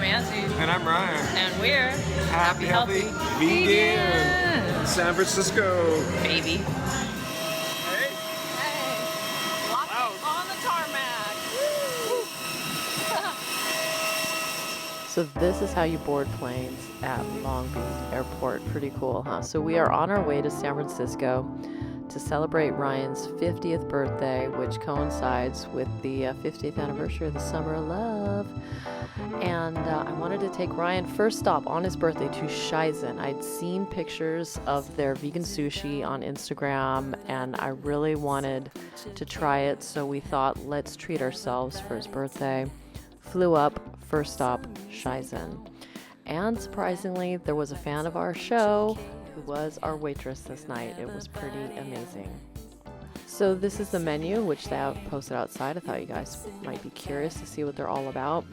Angie. And I'm Ryan. And we're Happy Healthy Vegan. San Francisco. Baby. Hey. Hey. Lots on the tarmac. So this is how you board planes at Long Beach Airport. Pretty cool, huh? So we are on our way to San Francisco to celebrate Ryan's 50th birthday, which coincides with the 50th anniversary of the Summer of Love. And I wanted to take Ryan first stop on his birthday to Shizen. I'd seen pictures of their vegan sushi on Instagram, and I really wanted to try it, so we thought, let's treat ourselves for his birthday. Flew up, first stop, Shizen. And surprisingly, there was a fan of our show who was our waitress this night. It was pretty amazing. So this is the menu, which they have posted outside. I thought you guys might be curious to see what they're all about.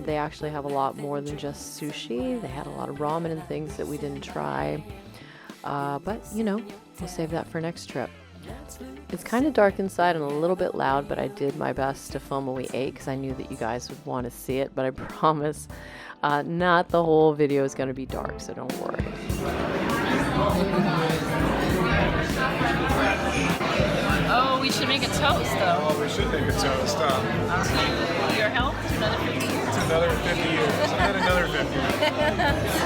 They actually have a lot more than just sushi. They had a lot of ramen and things that we didn't try. But, you know, we'll save that for next trip. It's kind of dark inside and a little bit loud, but I did my best to film when we ate because I knew that you guys would want to see it. But I promise not the whole video is going to be dark, so don't worry. Oh, we should make a toast, though. Oh, we should make a toast. Your health to another 50 years. It's another 50 years. And another 50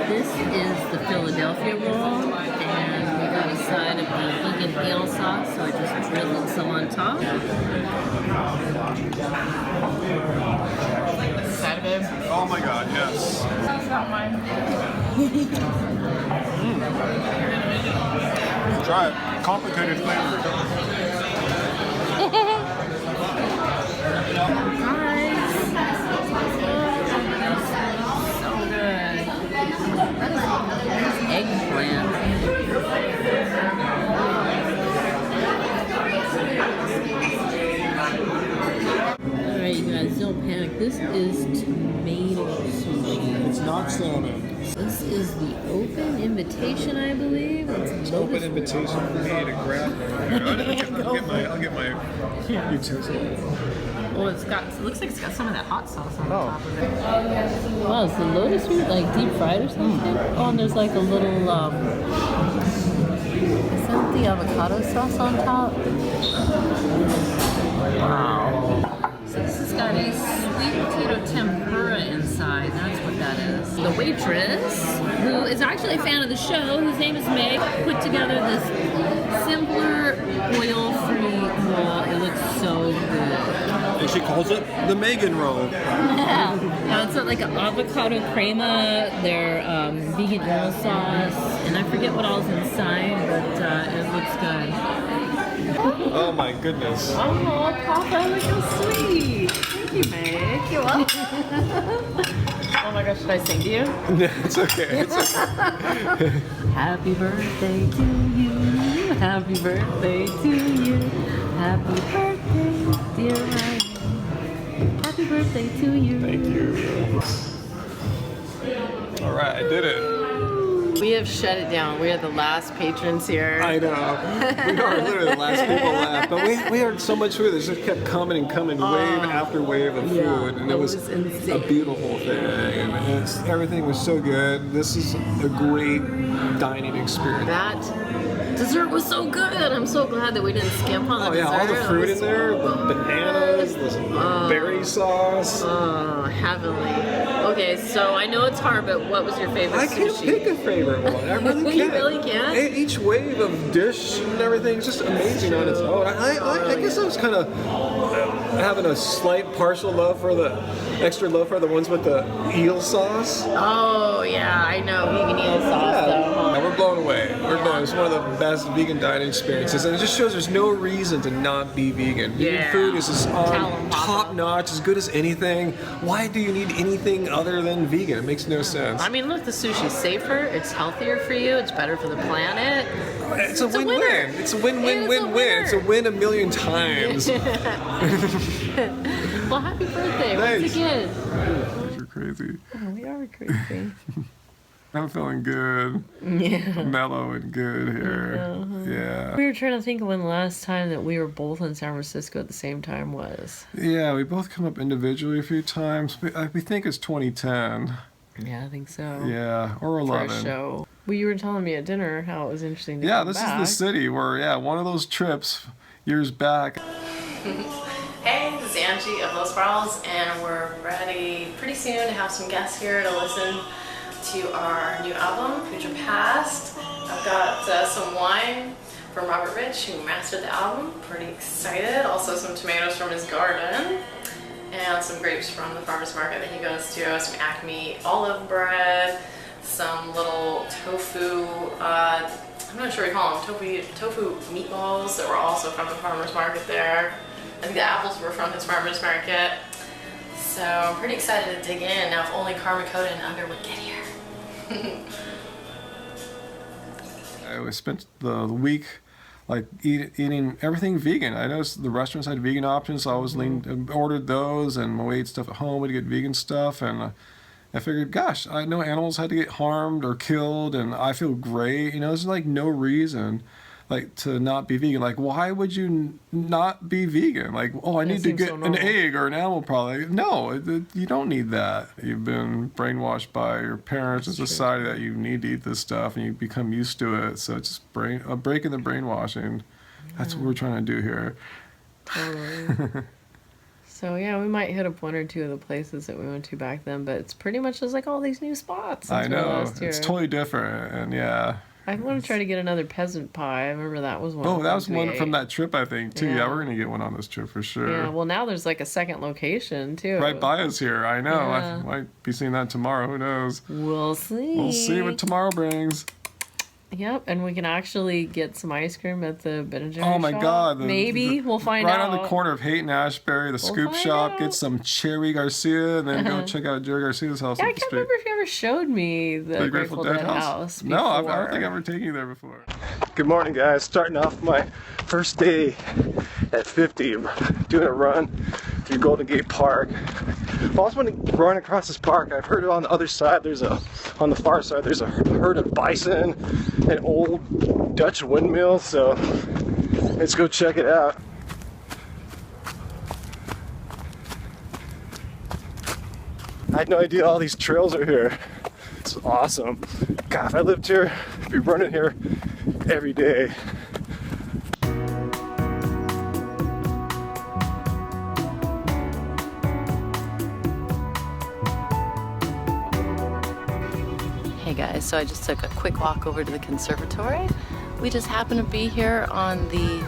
This is the Philadelphia roll, and we got a side of the vegan eel sauce, so I just drizzled some on top. Excited, babe? Oh my God, yes. That's not mine. Try it. Complicated flavor. Eggplant. Alright, you guys, don't panic. This is tomato sushi. It's not salmon. This is the open invitation, I believe. It's an open invitation for me to grab. I'll get my utensil. Oh, it looks like it's got some of that hot sauce on top of it. Wow, is the lotus root like deep fried or something? Oh, and there's like a little, is that the avocado sauce on top? Wow. So this has got a sweet potato tempura inside. That's what that is. The waitress, who is actually a fan of the show, whose name is Meg, put together this simpler, oil-free roll. It looks so good. And she calls it the Megan roll. Yeah. It's like an avocado crema, their vegan oil sauce, and I forget what all's inside, but it looks good. Oh my goodness. Oh, Papa, look how sweet. Thank you, Meg. You're welcome. Oh my gosh, should I sing to you? No, it's okay. It's okay. Happy birthday to you. Happy birthday to you. Happy birthday, dear Ryan. Happy birthday to you. Thank you. All right, I did it. We have shut it down. We are the last patrons here. I know. We are literally the last people left. But we had so much food. It just kept coming and coming, wave after wave of food. And it was a beautiful thing. And everything was so good. This is a great dining experience. That dessert was so good. I'm so glad that we didn't skimp on the dessert. All the fruit in there, the bananas, the berry sauce. Oh, heavenly. Okay, so I know it's hard, but what was your favorite I can't sushi? pick a favorite one. I really can't. You really can't? Each wave of dish and everything is just amazing on its own. I guess I was kind of having a slight partial love for extra love for the ones with the eel sauce. Oh, yeah, I know. Vegan eel sauce, though. Yeah, we're blown away. We're blown. It's one of the best vegan dining experiences, and it just shows there's no reason to not be vegan. Vegan food is just top notch, as good as anything. Why do you need anything other than vegan? It makes no sense. I mean, look, the sushi's safer. It's healthier for you. It's better for the planet. It's a win-win. It's a win-win-win-win. It's a win a million times. Well, happy birthday once again. You're crazy. Oh, we are crazy. I'm feeling good. Yeah. Mellow and good here. Yeah. We were trying to think of when the last time that we were both in San Francisco at the same time was. Yeah, we both come up individually a few times. We think it's 2010. Yeah, I think so. Yeah, or For 11. a show. Well, you were telling me at dinner how it was interesting to Yeah, come this back. is the city where, yeah, one of those trips years back. Hey, this is Anji of Lovespirals, and we're ready pretty soon to have some guests here to listen to our new album, Future Past. I've got some wine from Robert Rich, who mastered the album. Pretty excited. Also some tomatoes from his garden, and some grapes from the farmer's market that he goes to. Some Acme olive bread, some little tofu, I'm not sure what you call them, tofu meatballs that were also from the farmer's market there. I think the apples were from his farmer's market. So I'm pretty excited to dig in now if only Karma Coda and Under would get here. I spent the week like eating everything vegan. I noticed the restaurants had vegan options, so I was ordered those, and we ate stuff at home. We'd get vegan stuff, and I figured, gosh, I know animals had to get harmed or killed, and I feel great. You know, there's like no reason like to not be vegan. Like, why would you not be vegan? Like, oh, I need to get an egg or an animal product. No, you don't need that. You've been brainwashed by your parents and society that you need to eat this stuff, and you become used to it. So it's just breaking the brainwashing. That's what we're trying to do here. Totally. So yeah, we might hit up one or two of the places that we went to back then, but it's pretty much just like all these new spots. I know, it's totally different, and yeah. I want to try to get another peasant pie. I remember that was one. Oh, that was one from that trip, I think, too. Yeah, we're going to get one on this trip for sure. Yeah, well, now there's like a second location, too. Right by us here, I know. Yeah. I might be seeing that tomorrow. Who knows? We'll see. We'll see what tomorrow brings. Yep, and we can actually get some ice cream at the Ben & Jerry's Oh my shop. God. Maybe. We'll find out. Right on the corner of Haight and Ashbury, the Scoop Shop. Get some Cherry Garcia, and then go check out Jerry Garcia's house. Yeah, I up the can't street. remember if you ever showed me the Grateful Dead house before. No, I don't think I've ever taken you there before. Good morning, guys. Starting off my first day at 50. Doing a run through Golden Gate Park. I also want to run across this park. I've heard on the other side, on the far side, there's a herd of bison, an old Dutch windmill, so let's go check it out. I had no idea all these trails are here. It's awesome. God, if I lived here, I'd be running here every day. Hey guys, so I just took a quick walk over to the conservatory. We just happen to be here on the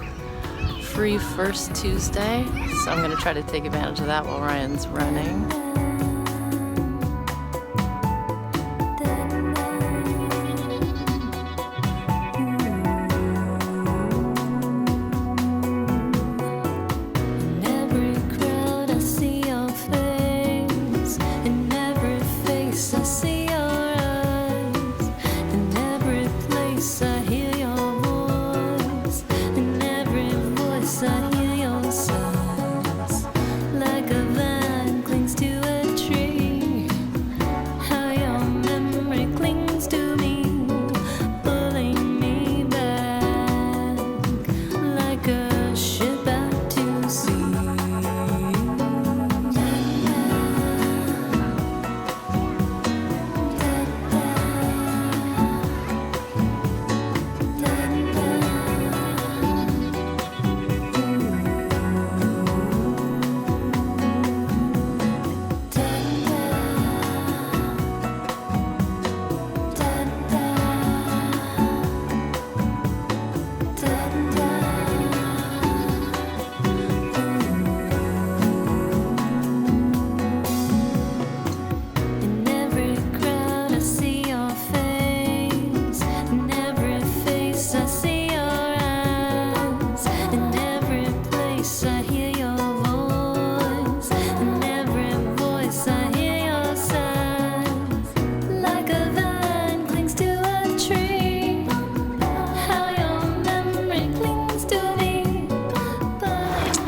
free first Tuesday, so I'm going to try to take advantage of that while Ryan's running.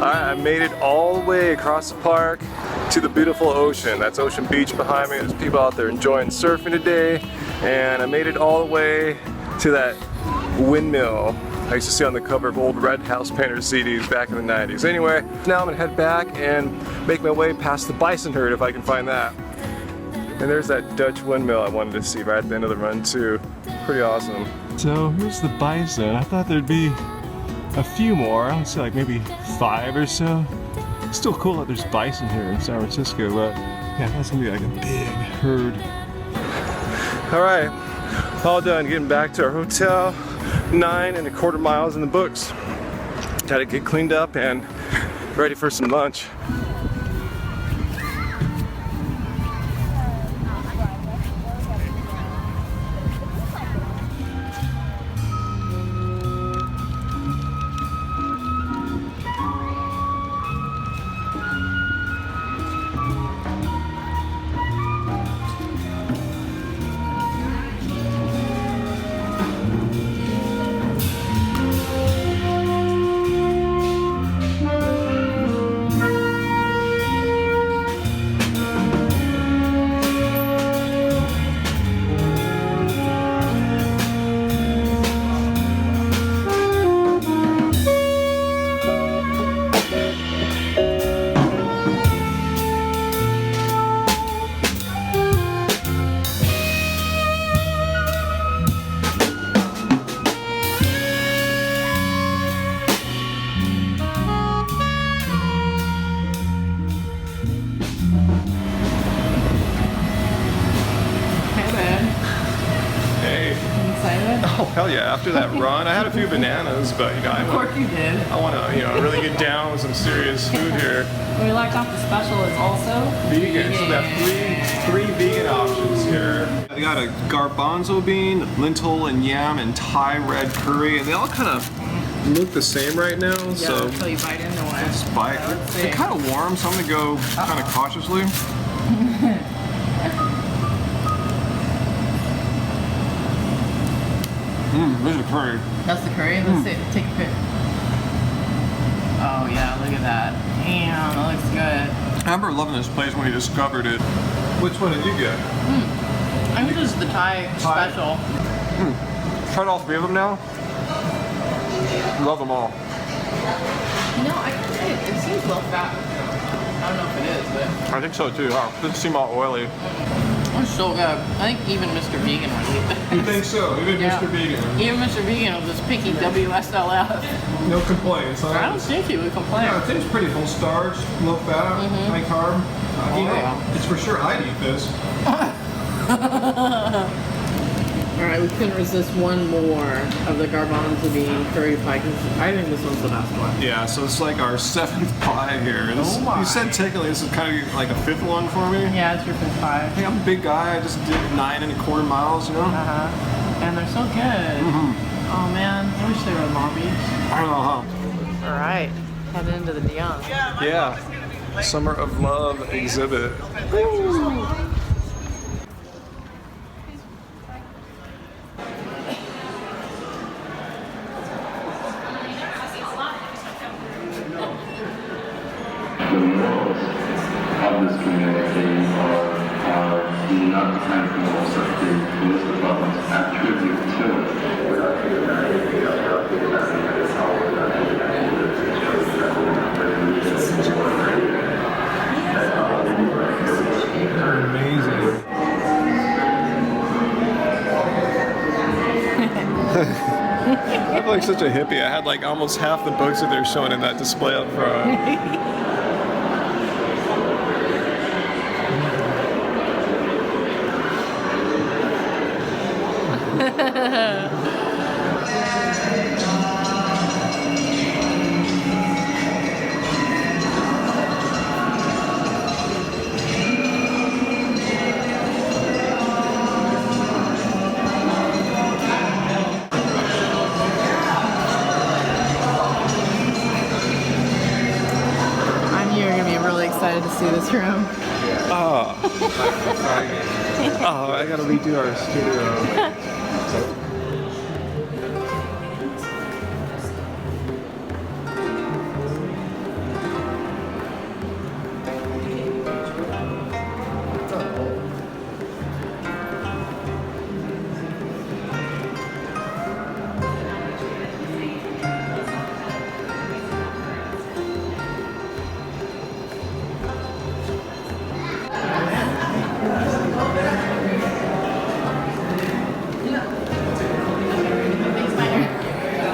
I made it all the way across the park to the beautiful ocean. That's Ocean Beach behind me. There's people out there enjoying surfing today. And I made it all the way to that windmill. I used to see on the cover of old Red House Painters CDs back in the 90s. Anyway, now I'm gonna head back and make my way past the bison herd if I can find that. And there's that Dutch windmill I wanted to see right at the end of the run too. Pretty awesome. So here's the bison. I thought there'd be a few more. I would say like maybe 5 or so. Still cool that there's bison here in San Francisco, but yeah, that's gonna be like a big herd. All right, all done getting back to our hotel. 9¼ miles in the books. Got to get cleaned up and ready for some lunch. Oh hell yeah! After that run, I had a few bananas, but you know, Of course you did. I want to, you know, really get down with some serious food here. What we liked off the special is also Vegan. So we have three vegan options here. They got a garbanzo bean, lentil and yam, and Thai red curry, and they all kind of look the same right now. Yeah, So until you bite into one. let's bite. They're kind of warm, so I'm gonna go kind of cautiously. This is curry. That's the curry. Let's take a pic. Oh yeah, look at that. Damn, that looks good. I remember loving this place when we discovered it. Which one did you get? I think this is the Thai special. Tried all 3 of them now. Love them all. You know, I can say it seems low fat. I don't know if it is, but I think so too. Doesn't seem all oily. it's so good. I think even Mr. Vegan would eat this. You think so? Even Yeah. Mr. Vegan. Even Mr. Vegan with this picky WSLF. No complaints. Huh? I don't think he would complain. Yeah, I think it's pretty full starch, low fat, high carb. You know, yeah. it's for sure I'd eat this. Alright, we couldn't resist one more of the garbanzo bean curry pie because I think this one's the best one. Yeah, so it's like our 7th pie here. And this, Oh my. you said technically this is kind of like a 5th one for me. Yeah, it's your fifth pie. Hey, I'm a big guy. I just did 9¼ miles, you know? And they're so good. Oh man, I wish they were in Long Beach. I don't know how. Alright, heading into the Neon. Yeah. Summer of Love exhibit. The morals of this community are not the kind of morals that the police departments attribute to it. Amazing. I feel like such a hippie. I had like almost half the books that they're showing in that display up front. I knew you were going to be really excited to see this room. Oh, I gotta redo our studio.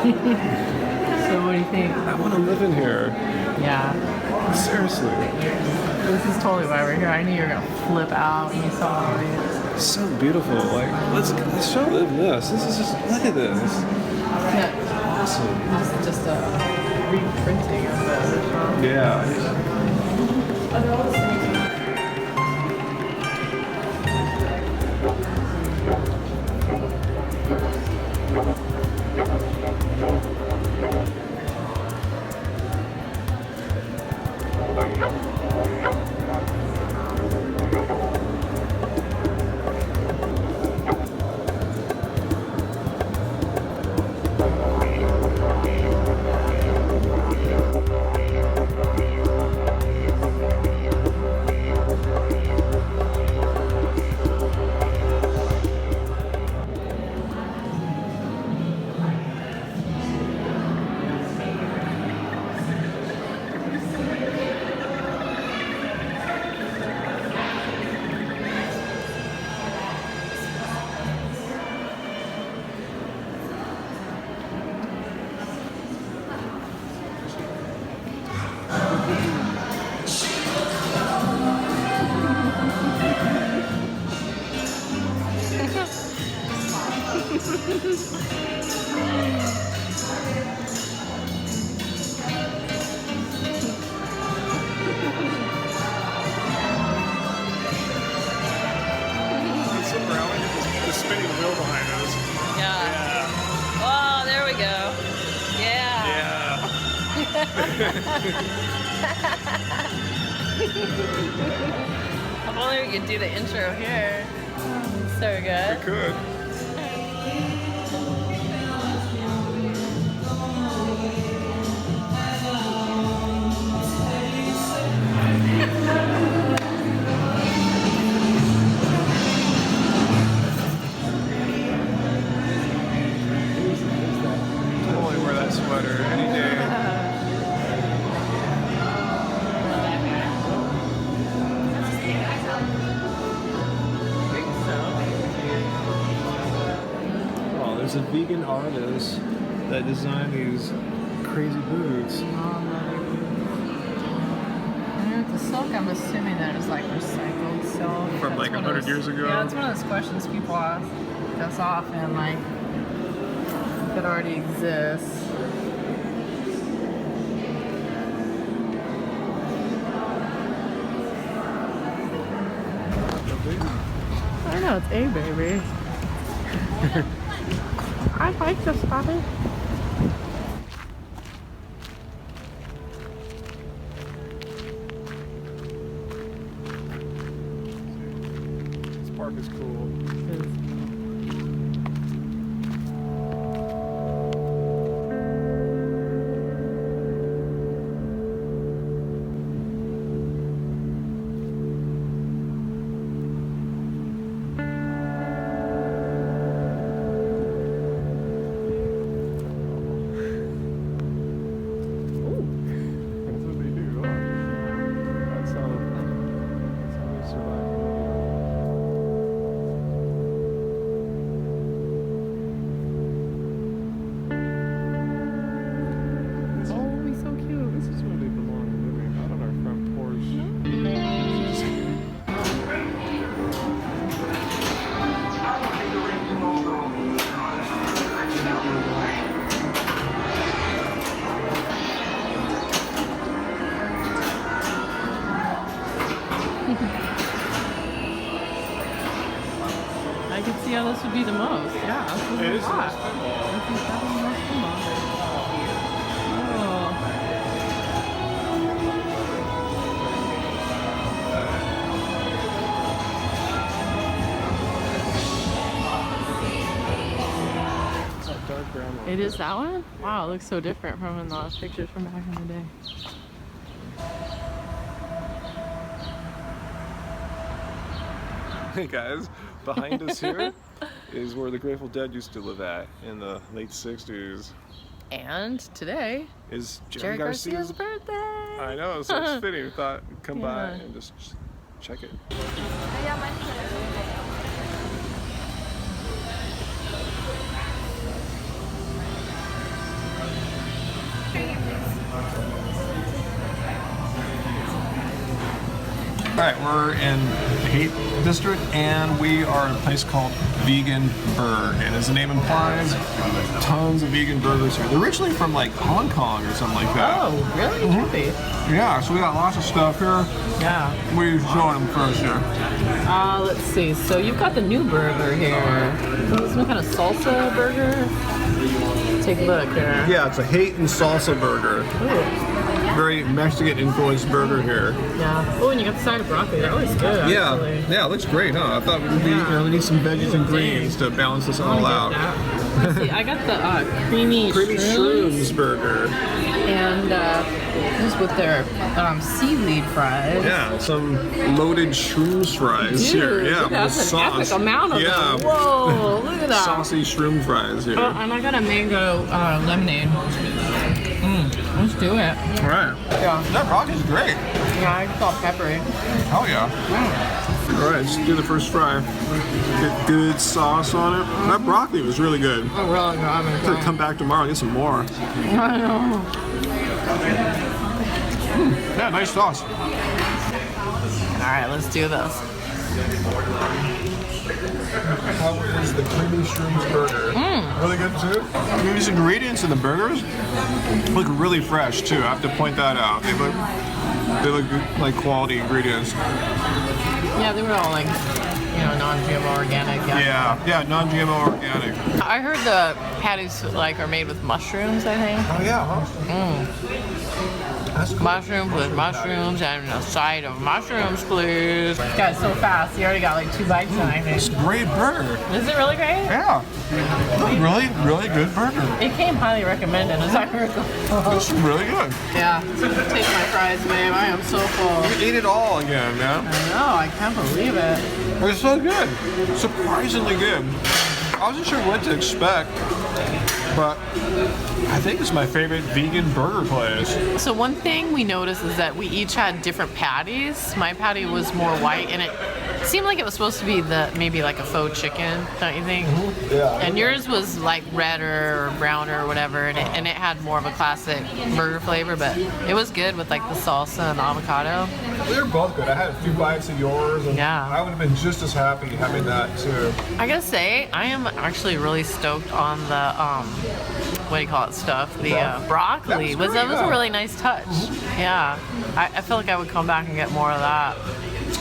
So what do you think? I want to live in here. Yeah. Seriously. This is totally why we're here. I knew you were gonna flip out when you saw it. It's so beautiful. Like, let's show them this. This is just, look at this. Yeah. Awesome. Just a reprinting of the original. Yeah. Spinning wheel behind us. Yeah. Oh, there we go. Yeah. If only we could do the intro here. So good. We could. Totally wear that sweater any day. Oh, there's a vegan artist that designed these crazy boots. With the silk, I'm assuming that it's like recycled silk. From like 100 years ago? Yeah, it's one of those questions people ask us often, like, if it already exists. I know, it's a baby. I like this, Bobby. This park is cool. That's what they do, huh? That's how they survive. Oh, he's so cute. This is where they belong, living out on our front porch. I could see how this would be the most. Yeah, this would It be is hot. the most fun. This is definitely the most fun. Oh. It's that dark brown one. It is that one? Wow, it looks so different from in the pictures from back in the day. Hey guys, behind us here is where the Grateful Dead used to live at in the late 60s. And today, Is Jerry Garcia's birthday. I know, so it's fitting. We thought we'd come by Yeah. and just check it. All right, we're in the Haight District, and we are at a place called Vegan Burg. And as the name implies, tons of vegan burgers here. They're originally from like Hong Kong or something like that. Oh, really? Yeah, so we got lots of stuff here. Yeah. What are you showing them first here? Let's see. So you've got the new burger here. Is this some kind of salsa burger? Take a look here. Yeah, it's a Haight and salsa burger. Ooh. Very Mexican influenced burger here. Yeah. Oh, and you got the side of broccoli. That looks good. Yeah, Actually. yeah, it looks great, huh? I thought we need some veggies and greens to balance this all out. Let's see, I got the creamy shrooms burger. And just with their seaweed fries. Yeah, some loaded shrooms fries here. Yeah, that's with an sauce. epic amount of them. Whoa, look at that. Saucy shroom fries here. Oh, and I got a mango lemonade. Let's do it. All right. Yeah, that brocoli's great. Yeah, it's all peppery. Oh yeah. All right, let's do the first fry. Get good sauce on it. That broccoli was really good. Oh, really good. I'm I'm gonna come back tomorrow and get some more. I know. Yeah, nice sauce. All right, let's do this. How is the creamy shrooms burger? Really good too. These ingredients in the burgers look really fresh too. I have to point that out. They look like quality ingredients. Yeah, they were all like, non-GMO organic. Yeah, non-GMO organic. I heard the patties are made with mushrooms, I think. Oh yeah, huh? That's cool. Mushrooms with mushrooms and a side of mushrooms, please. This guy's so fast. He already got like 2 bites tonight. It's a great burger. Is it really great? Yeah. Really, really good burger. It came highly recommended, as I heard. It's really good. Yeah. Take my fries, babe. I am so full. You ate it all again, man. I know. I can't believe it. It's so good. Surprisingly good. I wasn't sure what to expect, but I think it's my favorite vegan burger place. So one thing we noticed is that we each had different patties. My patty was more white, and it seemed like it was supposed to be maybe like a faux chicken, don't you think? Yeah. And yours was like redder or browner or whatever, and it had more of a classic burger flavor, but it was good with like the salsa and the avocado. They were both good. I had a few bites of yours, and Yeah. I would have been just as happy having that too. I gotta say, I am actually really stoked on the what do you call it stuff? The broccoli. That was a really nice touch. Yeah, I feel like I would come back and get more of that.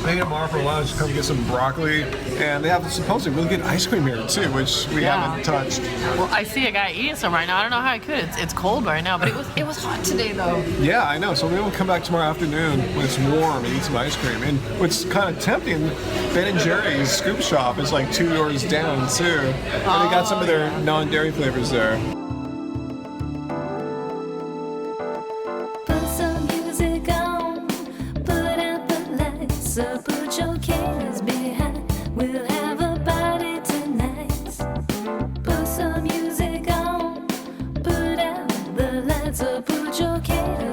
Maybe tomorrow for lunch, come get some broccoli, and they have supposedly really good ice cream here too, which we haven't touched. Well, I see a guy eating some right now. I don't know how I could. It's cold right now, but it was hot today though. Yeah, I know. So maybe we'll come back tomorrow afternoon when it's warm and eat some ice cream. And what's kind of tempting, Ben & Jerry's Scoop Shop is like 2 doors down too, and they got some of their non-dairy flavors there. So put your cares behind, we'll have a party tonight. Put some music on, put out the lights, so put your cares